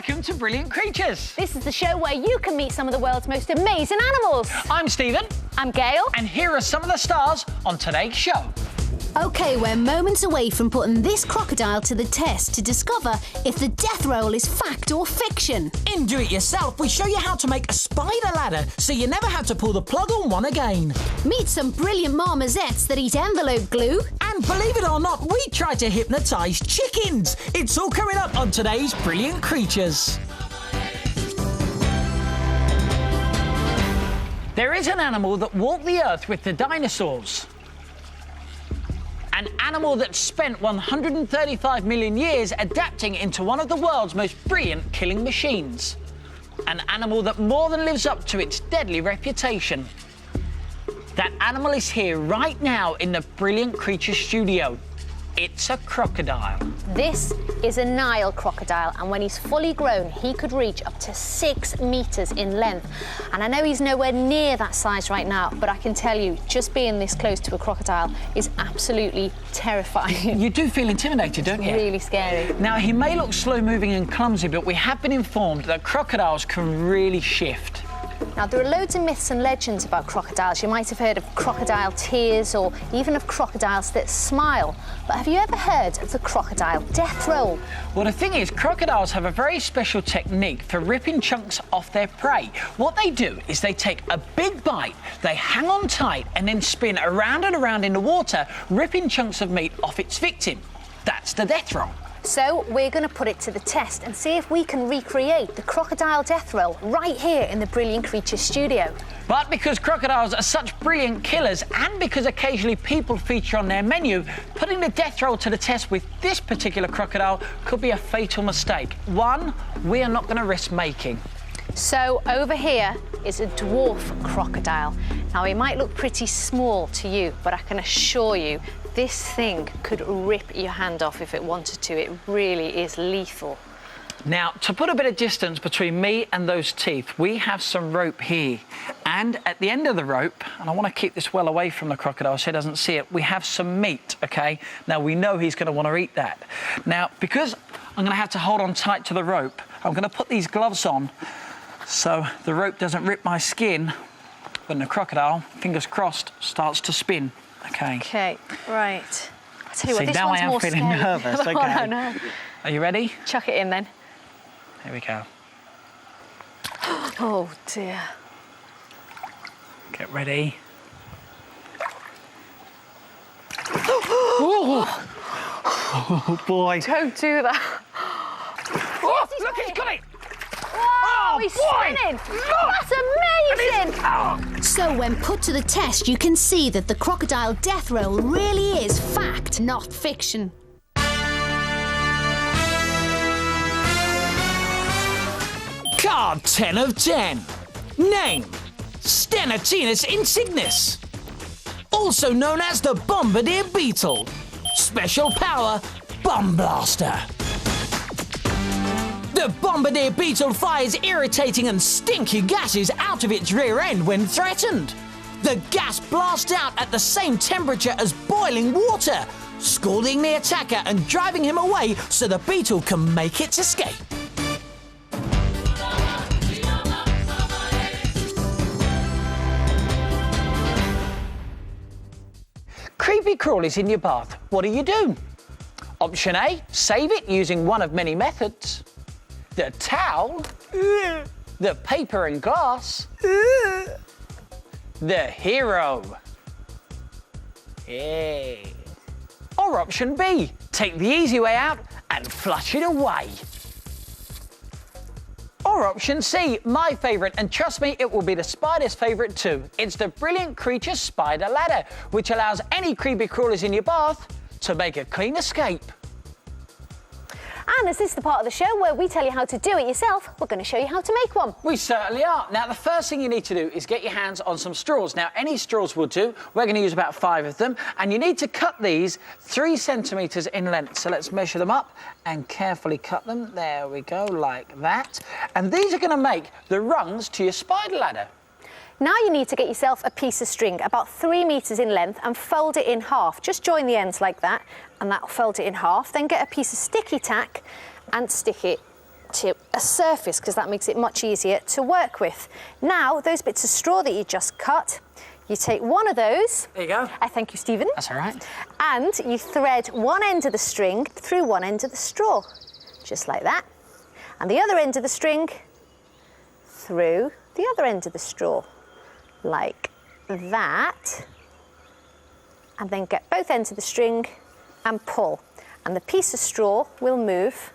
Welcome to Brilliant Creatures. This is the show where you can meet some of the world's most amazing animals. I'm Stephen. I'm Gail. And here are some of the stars on today's show. OK, we're moments away from putting this crocodile to the test to discover if the death roll is fact or fiction. In Do It Yourself, we show you how to make a spider ladder so you never have to pull the plug on one again. Meet some brilliant marmosettes that eat envelope glue. And believe it or not, we try to hypnotise chickens. It's all coming up on today's Brilliant Creatures. There is an animal that walked the earth with the dinosaurs. An animal that spent 135 million years adapting into one of the world's most brilliant killing machines. An animal that more than lives up to its deadly reputation. That animal is here right now in the Brilliant Creatures studio. It's a crocodile. This is a Nile crocodile, and when he's fully grown, he could reach up to 6 metres in length. And I know he's nowhere near that size right now, but I can tell you, just being this close to a crocodile is absolutely terrifying. You do feel intimidated, don't you? Really scary. Now, he may look slow-moving and clumsy, but we have been informed that crocodiles can really shift. Now, there are loads of myths and legends about crocodiles. You might have heard of crocodile tears or even of crocodiles that smile. But have you ever heard of the crocodile death roll? Well, the thing is, crocodiles have a very special technique for ripping chunks off their prey. What they do is they take a big bite, they hang on tight and then spin around and around in the water, ripping chunks of meat off its victim. That's the death roll. So we're going to put it to the test and see if we can recreate the crocodile death roll right here in the Brilliant Creatures studio. But because crocodiles are such brilliant killers and because occasionally people feature on their menu, putting the death roll to the test with this particular crocodile could be a fatal mistake. One we are not going to risk making. So over here is a dwarf crocodile. Now, he might look pretty small to you, but I can assure you this thing could rip your hand off if it wanted to. It really is lethal. Now, to put a bit of distance between me and those teeth, we have some rope here. And at the end of the rope, and I want to keep this well away from the crocodile so he doesn't see it, we have some meat, OK? Now, we know he's going to want to eat that. Now, because I'm going to have to hold on tight to the rope, I'm going to put these gloves on so the rope doesn't rip my skin when the crocodile, fingers crossed, starts to spin. OK. OK, right. I'll tell you what, this now one's I am more feeling scary. nervous. OK. Oh, no. Are you ready? Chuck it in then. Here we go. Oh, dear. Get ready. Oh, oh boy. Don't do that. Oh, look, he's got it. Oh, he's spinning. That's amazing. So when put to the test, you can see that the crocodile death roll really is fact, not fiction. Card 10 of 10. Name: Stenotinus insignis. Also known as the bombardier beetle. Special power: bomb blaster. The bombardier beetle fires irritating and stinky gases out of its rear end when threatened. The gas blasts out at the same temperature as boiling water, scalding the attacker and driving him away so the beetle can make its escape. Creepy crawlies in your bath. What do you do? Option A, save it using one of many methods. The towel. The paper and glass. The hero. Yeah. Or option B, take the easy way out and flush it away. Or option C, my favourite, and trust me, it will be the spider's favourite too. It's the Brilliant Creatures Spider Ladder, which allows any creepy crawlers in your bath to make a clean escape. And as this is the part of the show where we tell you how to do it yourself, we're going to show you how to make one. We certainly are. Now, the first thing you need to do is get your hands on some straws. Now, any straws will do. We're going to use about 5 of them. And you need to cut these 3 centimetres in length. So let's measure them up and carefully cut them. There we go, like that. And these are going to make the rungs to your spider ladder. Now you need to get yourself a piece of string about 3 metres in length and fold it in half. Just join the ends like that, and that'll fold it in half. Then get a piece of sticky tack and stick it to a surface because that makes it much easier to work with. Now, those bits of straw that you just cut, you take one of those. There you go. I thank you, Stephen. That's all right. And you thread one end of the string through one end of the straw, just like that. And the other end of the string through the other end of the straw, like that. And then get both ends of the string and pull. And the piece of straw will move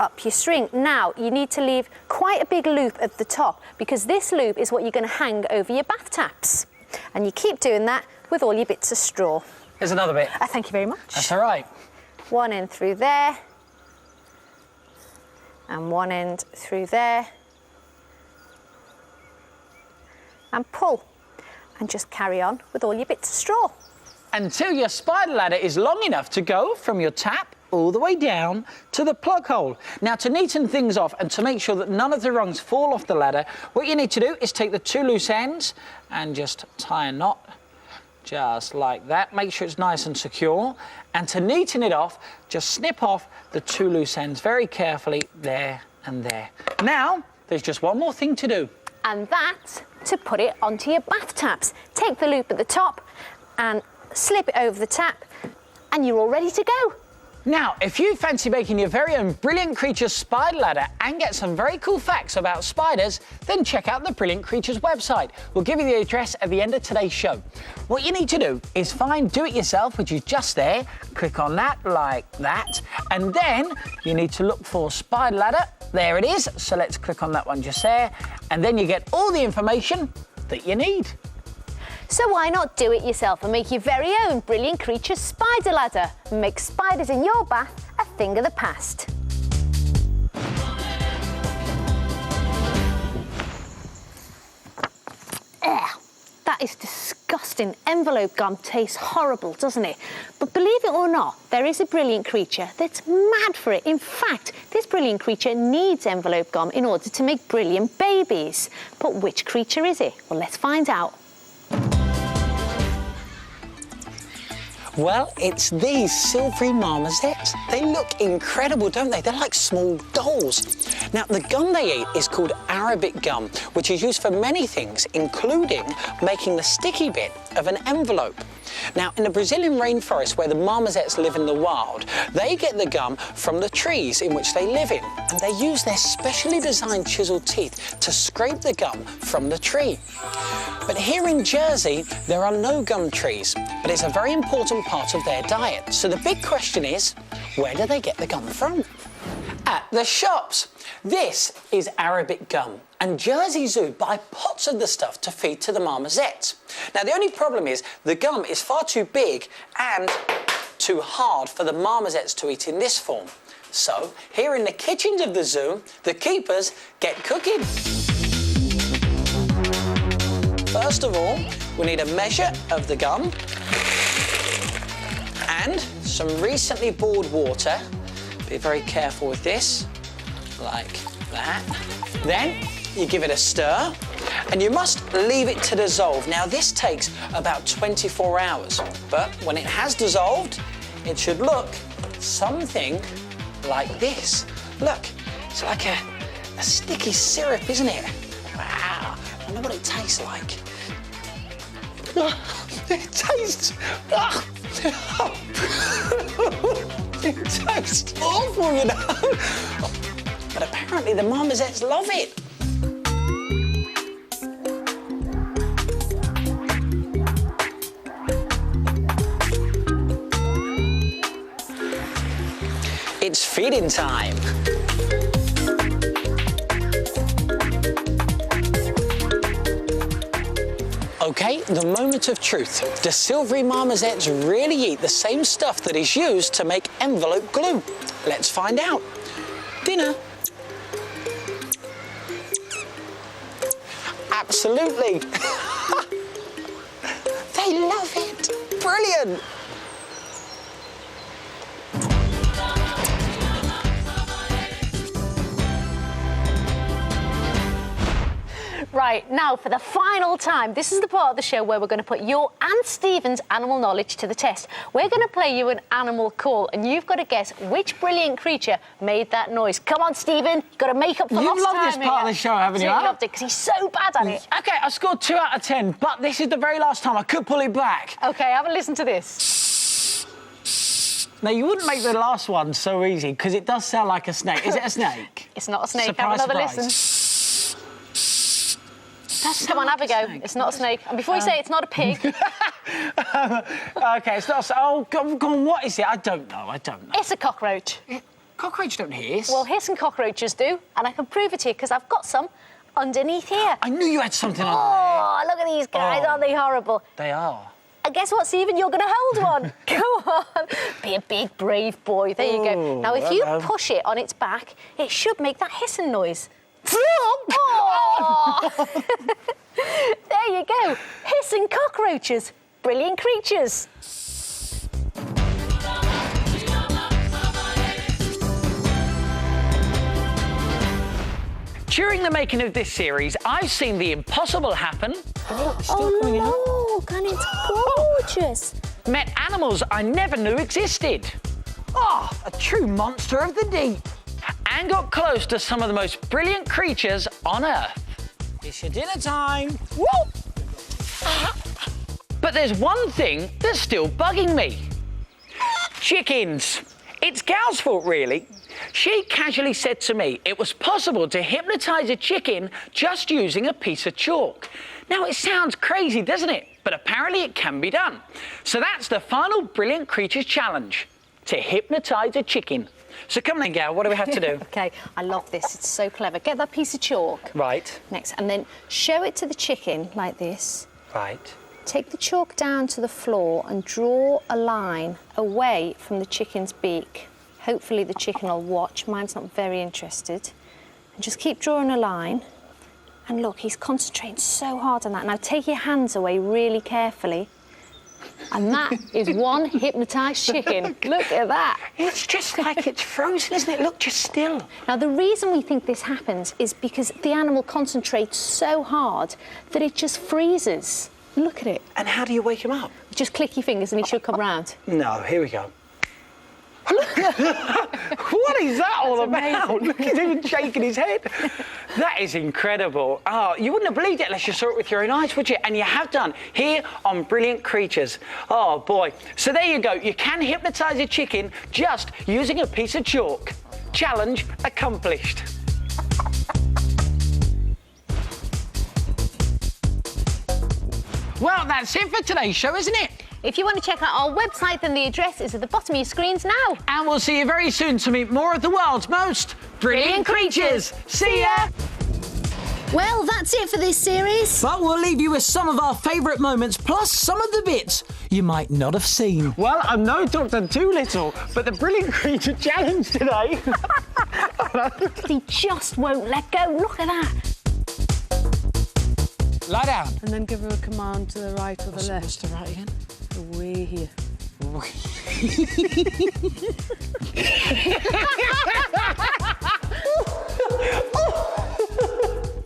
up your string. Now, you need to leave quite a big loop at the top because this loop is what you're going to hang over your bath taps. And you keep doing that with all your bits of straw. Here's another bit. Thank you very much. That's all right. One end through there. And one end through there. And pull. And just carry on with all your bits of straw. Until your spider ladder is long enough to go from your tap all the way down to the plug hole. Now, to neaten things off and to make sure that none of the rungs fall off the ladder, what you need to do is take the two loose ends and just tie a knot, just like that. Make sure it's nice and secure. And to neaten it off, just snip off the two loose ends very carefully, there and there. Now, there's just one more thing to do. And that's to put it onto your bath taps. Take the loop at the top and slip it over the tap, and you're all ready to go. Now, if you fancy making your very own Brilliant Creatures spider ladder and get some very cool facts about spiders, then check out the Brilliant Creatures website. We'll give you the address at the end of today's show. What you need to do is find Do It Yourself, which is just there, click on that like that, and then you need to look for spider ladder. There it is, so let's click on that one just there, and then you get all the information that you need. So why not do it yourself and make your very own Brilliant Creatures spider ladder and make spiders in your bath a thing of the past. That is disgusting. Envelope gum tastes horrible, doesn't it? But believe it or not, there is a brilliant creature that's mad for it. In fact, this brilliant creature needs envelope gum in order to make brilliant babies. But which creature is it? Well, let's find out. Well, it's these silvery marmosets. They look incredible, don't they? They're like small dolls. Now, the gum they eat is called Arabic gum, which is used for many things, including making the sticky bit of an envelope. Now, in the Brazilian rainforest where the marmosets live in the wild, they get the gum from the trees in which they live in, and they use their specially designed chiseled teeth to scrape the gum from the tree. But here in Jersey, there are no gum trees, but it's a very important part of their diet. So the big question is, where do they get the gum from? At the shops. This is Arabic gum, and Jersey Zoo buy pots of the stuff to feed to the marmosets. Now, the only problem is the gum is far too big and too hard for the marmosets to eat in this form. So, here in the kitchens of the zoo, the keepers get cooking. First of all, we need a measure of the gum and some recently boiled water. Be very careful with this, like that. Then you give it a stir and you must leave it to dissolve. Now, this takes about 24 hours, but when it has dissolved, it should look something like this. Look, it's like a sticky syrup, isn't it? Wow, I wonder what it tastes like. It tastes... It tastes awful, you know. But apparently the marmosets love it. It's feeding time. Okay, the moment of truth. Do silvery marmosets really eat the same stuff that is used to make envelope glue? Let's find out. Dinner. Absolutely. They love it. Brilliant. Right, now for the final time, this is the part of the show where we're going to put your and Stephen's animal knowledge to the test. We're going to play you an animal call, and you've got to guess which brilliant creature made that noise. Come on, Stephen, you've got to make up for lost time. You've loved this part of the show, haven't you? I loved it, because he's so bad at it. OK, I scored 2 out of 10, but this is the very last time. I could pull it back. OK, have a listen to this. Now, you wouldn't make the last one so easy, because it does sound like a snake. Is it a snake? It's not a snake. Surprise, have another surprise. listen. Come on, have a go. It's not a snake. And before you say it's not a pig... OK, it's not... Oh, go on, what is it? I don't know. It's a cockroach. Cockroaches don't hiss. Well, hiss and cockroaches do, and I can prove it to you, because I've got some underneath here. I knew you had something on Oh, look at these guys. Aren't they horrible? there. They are. And guess what, Stephen? You're going to hold one. Come on. Be a big, brave boy. There you go. Now, if you push it on its back, it should make that hissing noise. Oh! There you go. Hissing cockroaches. Brilliant creatures. During the making of this series, I've seen the impossible happen. Oh, look, and it's gorgeous. Met animals I never knew existed. A true monster of the deep. And got close to some of the most brilliant creatures on Earth. It's your dinner time. But there's one thing that's still bugging me. Chickens. It's Gal's fault, really. She casually said to me it was possible to hypnotise a chicken just using a piece of chalk. Now, it sounds crazy, doesn't it? But apparently it can be done. So that's the final Brilliant Creatures Challenge, to hypnotise a chicken. So come on then, Gal, what do we have to do? OK, I love this. It's so clever. Get that piece of chalk. Right. Next, and then show it to the chicken like this. Right. Take the chalk down to the floor and draw a line away from the chicken's beak. Hopefully the chicken will watch. Mine's not very interested. And just keep drawing a line. And look, he's concentrating so hard on that. Now take your hands away really carefully. And that is one hypnotised chicken. Look at that. It's just like it's frozen, isn't it? Look, just still. Now, the reason we think this happens is because the animal concentrates so hard that it just freezes. Look at it. And how do you wake him up? Just click your fingers and he should come round. No, here we go. What is that all about? amazing. Look, he's even shaking his head. That is incredible. Oh, you wouldn't have believed it unless you saw it with your own eyes, would you? And you have done here on Brilliant Creatures. Oh, boy. So there you go. You can hypnotise a chicken just using a piece of chalk. Challenge accomplished. Well, that's it for today's show, isn't it? If you want to check out our website, then the address is at the bottom of your screens now. And we'll see you very soon to meet more of the world's most brilliant creatures. See ya! Well, that's it for this series. But we'll leave you with some of our favourite moments, plus some of the bits you might not have seen. Well, I'm no Dr. Doolittle, but the Brilliant Creature Challenge today. He just won't let go. Look at that. Lie down. And then give her a command to the right or the left. What's the right again? Away here.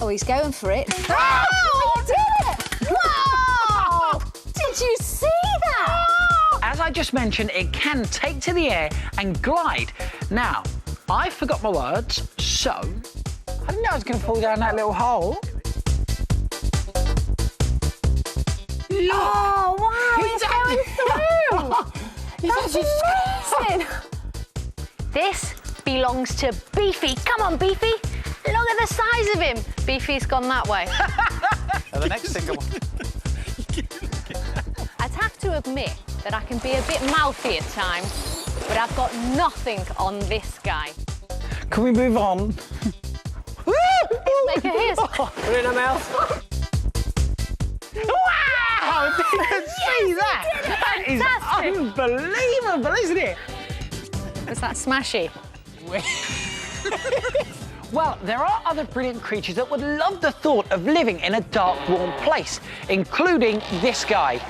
Oh, he's going for it. Oh, he did it! Wow! Did you see that? As I just mentioned, it can take to the air and glide. Now, I forgot my words, so I didn't know I was going to fall down that little hole. Oh, wow, he's going through. That's amazing. This belongs to Beefy. Come on, Beefy. Look at the size of him. Beefy's gone that way. The next single. I'd have to admit that I can be a bit mouthy at times, but I've got nothing on this guy. Can we move on? Make a hiss. Put it in her mouth. Wow! Did you see that? That is Fantastic. unbelievable, isn't it? Was that smashy? Well, there are other brilliant creatures that would love the thought of living in a dark, warm place, including this guy.